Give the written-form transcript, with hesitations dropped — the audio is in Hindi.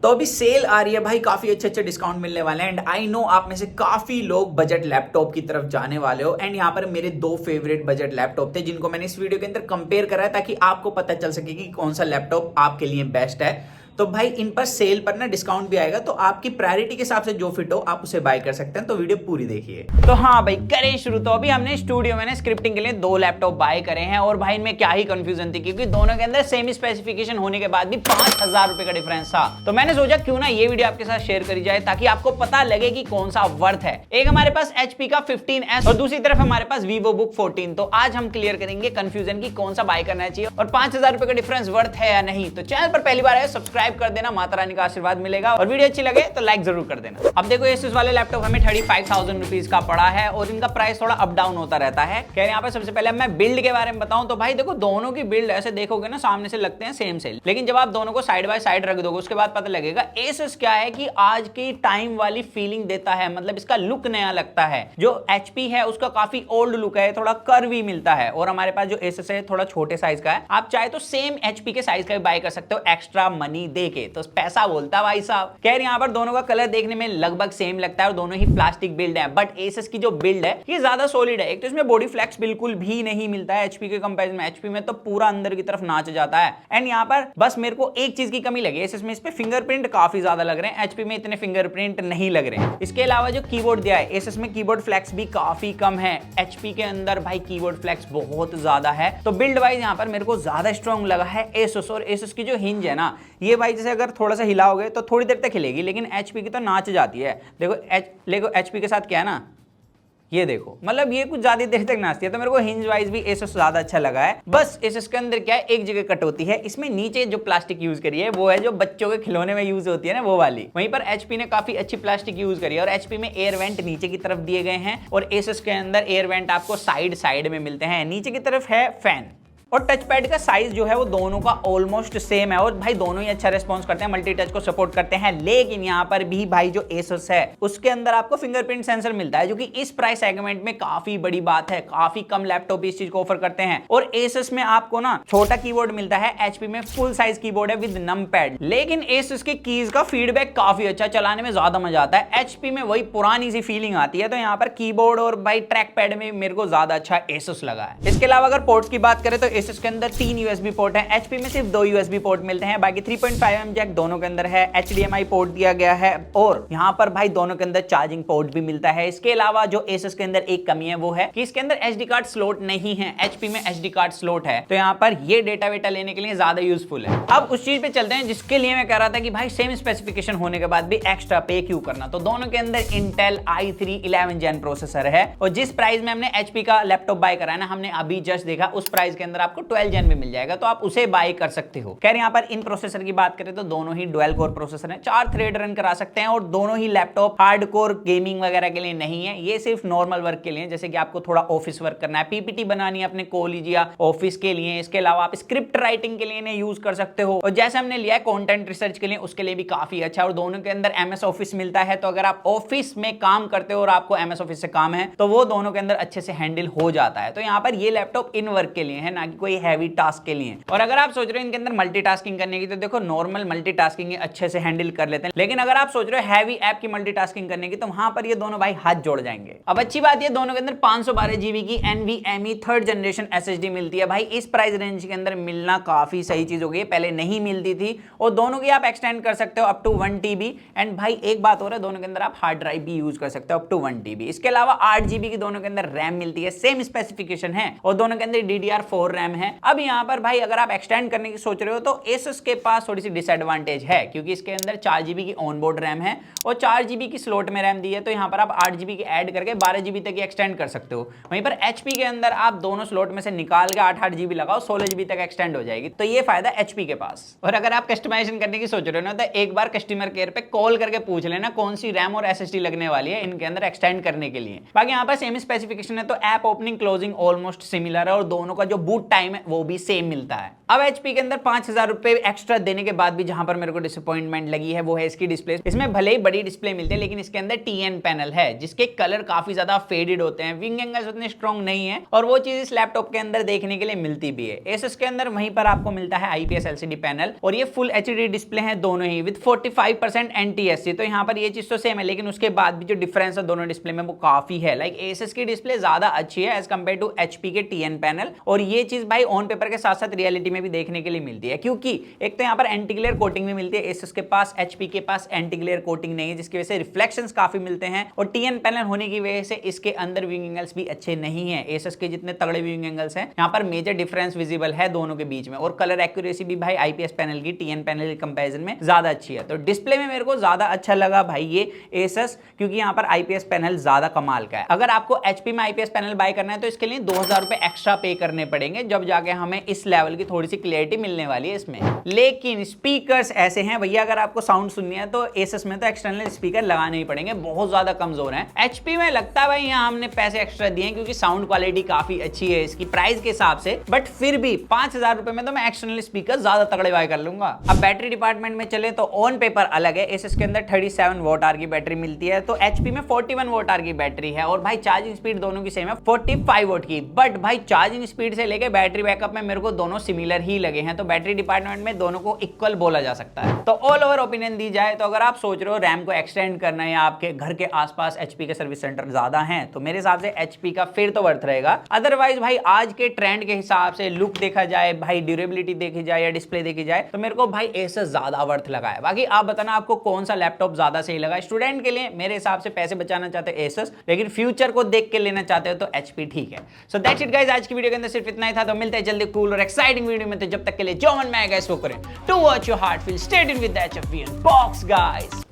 तो अभी सेल आ रही है भाई, काफी अच्छे अच्छे डिस्काउंट मिलने वाले हैं। एंड आई नो आप में से काफी लोग बजट लैपटॉप की तरफ जाने वाले हो। एंड यहाँ पर मेरे दो फेवरेट बजट लैपटॉप थे जिनको मैंने इस वीडियो के अंदर कंपेयर करा है, ताकि आपको पता चल सके कि कौन सा लैपटॉप आपके लिए बेस्ट है। तो भाई इन पर सेल पर ना डिस्काउंट भी आएगा, तो आपकी प्रायोरिटी के हिसाब से जो फिट हो आप उसे बाय कर सकते हैं। तो वीडियो पूरी देखिए। तो हाँ भाई, करें शुरू। तो अभी हमने स्टूडियो में स्क्रिप्टिंग के लिए दो लैपटॉप बाय करे हैं और भाई इनमें क्या ही कंफ्यूजन थी, क्योंकि दोनों के अंदर सेम स्पेसिफिकेशन होने के बाद भी 5,000 रुपए का डिफरेंस था। तो मैंने सोचा क्यों ना ये वीडियो आपके साथ शेयर करी जाए, ताकि आपको पता लगे कि कौन सा वर्थ है। एक हमारे पास HP का 15S और दूसरी तरफ हमारे पास Vivo Book 14। तो आज हम क्लियर करेंगे कंफ्यूजन की कौन सा बाय करना चाहिए और 5,000 रुपए का डिफरेंस वर्थ है या नहीं। तो चैनल पर पहली बार है सब्सक्राइब कर देना, माता रानी का आशीर्वाद मिलेगा। और वीडियो अच्छी लगे तो लाइक जरूर कर देना। अब देखो Asus वाले लैपटॉप हमें 35,000 रुपीज का पड़ा है और इनका प्राइस थोड़ा अप डाउन होता रहता है। क्या यहाँ पर सबसे पहले मैं बिल्ड के बारे में बताऊं तो भाई देखो, दोनों की बिल्ड ऐसे देखोगे ना सामने से लगते हैं सेम सेल, लेकिन जब आप दोनों को साइड बाय साइड रख दोगे उसके बाद पता लगेगा Asus क्या है कि आज की टाइम वाली फीलिंग देता है। मतलब इसका लुक नया लगता है। जो HP है उसका काफी ओल्ड लुक है, थोड़ा कर्वी मिलता है। और हमारे पास जो Asus है थोड़ा छोटे साइज का है। आप चाहे तो सेम HP के साइज का भी बाय कर सकते हो एक्स्ट्रा मनी दे के। तो पैसा बोलता है भाई साहब। खैर यहाँ पर दोनों का कलर देखने में लगभग सेम लगता है और दोनों ही प्लास्टिक बिल्ड है। बट Asus की जो बिल्ड है ये ज्यादा सॉलिड है। एक तो इसमें बॉडी फ्लेक्स बिल्कुल भी नहीं मिलता है HP के कंपैरिजन में। HP में तो पूरा अंदर की तरफ नाच जाता है। एंड यहाँ पर बस मेरे को एक चीज की कमी लगी Asus में, इस पे फिंगरप्रिंट काफी ज्यादा लग रहे हैं। HP में इतने फिंगरप्रिंट नहीं लग रहे हैं। इसके अलावा जो कीबोर्ड दिया है Asus में कीबोर्ड फ्लेक्स भी काफी कम है। HP के अंदर भाई कीबोर्ड फ्लेक्स बहुत ज्यादा है। तो बिल्ड वाइज यहाँ पर मेरे को ज्यादा स्ट्रॉन्ग लगा है Asus। और Asus की जो हिंज है ना, ये भाई जैसे अगर थोड़ा सा हिलाओगे तो थोड़ी देर तक हिलेगी, लेकिन HP की तो नाच जाती है। देखो HP के साथ क्या है ना, ये देखो, मतलब ये कुछ ज्यादा देर तक नाचती है। तो मेरे को हिंज वाइज भी Asus ज्यादा अच्छा लगा है। बस Asus के अंदर क्या है, एक जगह कट होती है। इसमें नीचे जो प्लास्टिक यूज करी है वो है जो बच्चों के खिलौने में यूज होती है ना, वो वाली। वहीं पर HP ने काफी अच्छी प्लास्टिक यूज करी है। और HP में एयर वेंट नीचे की तरफ दिए गए हैं और Asus के अंदर एयर वेंट आपको साइड साइड में मिलते हैं। नीचे की तरफ है फैन। और टच पैड का साइज जो है वो दोनों का ऑलमोस्ट सेम है और भाई दोनों ही अच्छा रिस्पॉन्स करते हैं, मल्टी टच को सपोर्ट करते हैं। लेकिन यहाँ पर भी भाई जो Asus है उसके अंदर आपको फिंगरप्रिंट सेंसर मिलता है, जो कि इस प्राइस सेगमेंट में काफी बड़ी बात है। काफी कम लैपटॉप इस चीज को ऑफर करते हैं। और Asus में आपको ना छोटा कीबोर्ड मिलता है, HP में फुल साइज कीबोर्ड है विद नम पैड। लेकिन Asus के कीज का फीडबैक काफी अच्छा, चलाने में ज्यादा मजा आता है। HP में वही पुरानी सी फीलिंग आती है। तो यहाँ पर कीबोर्ड और भाई ट्रैक पैड में मेरे को ज्यादा अच्छा Asus लगा है। इसके अलावा अगर पोर्ट्स की बात करें तो Asus के अंदर 3 USB पोर्ट है। HP में सिर्फ 2 USB पोर्ट मिलते हैं। बाकी 3.5mm जैक दोनों के अंदर है। HDMI पोर्ट दिया गया है और यहाँ पर भाई दोनों के अंदर चार्जिंग पोर्ट भी मिलता है। इसके अलावा जो Asus के अंदर एक कमी है वो है कि इसके अंदर SD कार्ड स्लॉट नहीं है। HP में SD कार्ड स्लॉट है, तो यहाँ पर ये डेटा वेटा लेने के लिए ज्यादा यूजफुल है। अब उस चीज पे चलते हैं जिसके लिए मैं कह रहा था कि भाई सेम स्पेसिफिकेशन होने के बाद भी एक्स्ट्रा पे क्यों करना। तो दोनों के अंदर Intel i3 11 Gen प्रोसेसर है और जिस प्राइस में हमने HP का लैपटॉप बाय करा है ना, हमने अभी जस्ट देखा, उस प्राइस के अंदर आपको 12 Gen में मिल जाएगा। तो आप उसे बाय कर सकते हो। खैर यहाँ पर इन प्रोसेसर की बात करें तो दोनों ही डुअल कोर प्रोसेसर हैं, 4 थ्रेड रन करा सकते हैं। और दोनों ही लैपटॉप हार्डकोर गेमिंग वगैरह के लिए नहीं है, ये सिर्फ नॉर्मल वर्क के लिए, जैसे कि आपको थोड़ा ऑफिस वर्क करना है, PPT बनानी है अपने कॉलेज या ऑफिस के लिए। इसके अलावा आप स्क्रिप्ट राइटिंग के लिए इन्हें यूज कर सकते हो। और जैसे हमने लिया है कंटेंट रिसर्च के लिए, उसके लिए भी काफी अच्छा है। और दोनों के अंदर MS ऑफिस मिलता है। तो अगर आप ऑफिस में काम करते हो और आपको MS ऑफिस से काम है तो वो दोनों के अंदर अच्छे से हैंडल हो जाता है। तो यहाँ पर ये लैपटॉप इन वर्क के लिए है, ना कि कोई हैवी टास्क के लिए। और अगर आप सोच रहे हो इनके अंदर मल्टीटास्किंग करने की, तो देखो नॉर्मल मल्टीटास्किंग अच्छे से हैंडल कर लेते हैं। लेकिन अगर आप सोच रहे हो हैवी ऐप की मल्टीटास्किंग करने की, तो वहां पर ये दोनों भाई हाथ जोड़ जाएंगे। अब अच्छी बात ये दोनों के अंदर 512 GB की NVMe 3rd जनरेशन SSD मिलती है। भाई इस प्राइस रेंज के अंदर मिलना काफी सही चीज हो गई, पहले नहीं मिलती थी। और दोनों की आप एक्सटेंड कर सकते हो अप टू 1 TB। एंड भाई एक बात हो रहा है, दोनों के अंदर आप हार्ड ड्राइव भी यूज कर सकते हो अप टू 1 TB। इसके अलावा 8 GB की दोनों के अंदर रैम मिलती है, सेम स्पेसिफिकेशन है। और दोनों के अंदर DDR4 रैम है। अब यहाँ पर भाई अगर आप एक्सटेंड करने की सोच रहे हो तो Asus के पास थोड़ी सी डिसएडवांटेज है, क्योंकि इसके अंदर 4 GB की ऑनबोर्ड रैम है और 4 GB की स्लॉट में रैम दी है। तो यहाँ पर आप 8 GB की ऐड करके 12 GB तक एक्सटेंड कर सकते हो। वहीं पर HP के अंदर आप दोनों स्लॉट में से निकाल के 8 GB लगाओ, 16 GB तक एक्सटेंड हो जाएगी। तो ये फायदा HP के पास। और अगर आप कस्टमाइजेशन करने की सोच रहे हो ना, तो एक बार कस्टमर केयर पे कॉल करके पूछ लेना कौन सी रैम और SSD लगने वाली है इनके अंदर एक्सटेंड करने के लिए। बाकी यहाँ पर सेम स्पेसिफिकेशन है, तो app opening closing almost similar है और दोनों का जो बूट टाइम है वो भी सेम मिलता है। अब HP के अंदर 5,000 रुपए एक्स्ट्रा देने के बाद भी जहां पर मेरे को डिसअपॉइंटमेंट लगी है वो है इसकी डिस्प्ले। इसमें भले ही बड़ी डिस्प्ले मिलती है लेकिन इसके अंदर TN पैनल है जिसके कलर काफी ज्यादा फेडेड होते हैं, विंग एंगल्स उतने स्ट्रॉन्ग नहीं है और वो चीज इस लैपटॉप के अंदर देखने के लिए मिलती भी है। Asus के अंदर वहीं पर आपको मिलता है IPS LCD पैनल और ये फुल HD डिस्प्ले है दोनों ही विद 45% NTSC। तो यहाँ पर ये चीज तो सेम है लेकिन उसके बाद भी जो डिफरेंस है दोनों डिस्प्ले में वो काफी है। लाइक Asus की डिस्प्ले ज्यादा अच्छी है एज कंपेयर टू HP के TN पैनल और ये चीज भाई ऑन पेपर के साथ साथ रियलिटी में भी देखने के लिए मिलती है क्योंकि एक तो यहाँ पर एंटी ग्लेयर कोटिंग भी मिलती है, Asus के पास, HP के पास एंटी ग्लेयर कोटिंग नहीं है जिसकी वजह से रिफ्लेक्शंस काफी मिलते हैं और TN पैनल होने की वजह से इसके अंदर विंग एंगल्स भी अच्छे नहीं है। Asus के जितने तगड़े विंग एंगल्स हैं यहाँ पर मेजर डिफरेंस विजिबल है दोनों के बीच में और कलर एक्यूरेसी भी भाई IPS पैनल की TN पैनल के कंपैरिजन में ज्यादा अच्छी है। तो डिस्प्ले में मेरे को ज्यादा अच्छा लगा भाई ये Asus क्योंकि यहाँ पर IPS पैनल ज्यादा कमाल का है। अगर आपको HP में IPS पैनल बाय करना है तो इसके लिए 2,000 रुपए एक्स्ट्रा पे करने पड़ेंगे जब जाके हमें इस लेवल की थोड़ी सी क्लियरिटी मिलने वाली है इसमें। लेकिन स्पीकर्स ऐसे हैं भैया, अगर आपको साउंड सुननी है तो Asus में तो एक्सटर्नल स्पीकर लगाने ही पड़ेंगे, बहुत ज्यादा कमजोर हैं। HP में लगता है भाई यहाँ हमने पैसे एक्स्ट्रा दिए हैं क्योंकि साउंड क्वालिटी काफी अच्छी है इसकी प्राइस के हिसाब से, बट फिर भी 5,000 रुपए में तो मैं एक्सटर्नल स्पीकर ज्यादा तगड़े बाय कर लूंगा। अब बैटरी डिपार्टमेंट में चले तो ऑन पेपर अलग है, Asus के अंदर 37 वॉट आवर की बैटरी मिलती है तो HP में 41 वॉट आवर की बैटरी है और भाई चार्जिंग स्पीड दोनों की सेम है 45 वॉट की। बट भाई चार्जिंग स्पीड से लेके बैटरी बैकअप में मेरे को दोनों सिमिलर ही लगे हैं, तो बैटरी डिपार्टमेंट में दोनों को इक्वल बोला जा सकता है। तो ऑल ओवर ओपिनियन दी जाए तो अगर आप सोच रहे हो रैम को एक्सटेंड करना है या आपके घर के आसपास HP के सर्विस सेंटर ज्यादा हैं तो मेरे हिसाब से HP का फिर तो वर्थ रहेगा। अदरवाइज भाई आज के ट्रेंड के हिसाब से लुक देखा जाए, भाई ड्यूरेबिलिटी देखी जाए या डिस्प्ले देखी जाए तो मेरे को भाई Asus ज्यादा वर्थ लगा है। बाकी आप बताना आपको कौन सा लैपटॉप ज्यादा सही लगा। स्टूडेंट के लिए मेरे हिसाब से पैसे बचाना चाहते हैं Asus, लेकिन फ्यूचर को देख के लेना चाहते हो तो HP ठीक है। सो दैट्स इट गाइस, आज की वीडियो के अंदर सिर्फ इतना ही था। तो मिलते हैं जल्दी कूल और एक्साइटिंग वीडियो में, तो जब तक के लिए जो मन में आएगा इसको करें। To watch your heart feel, stay tuned with the HFV box guys.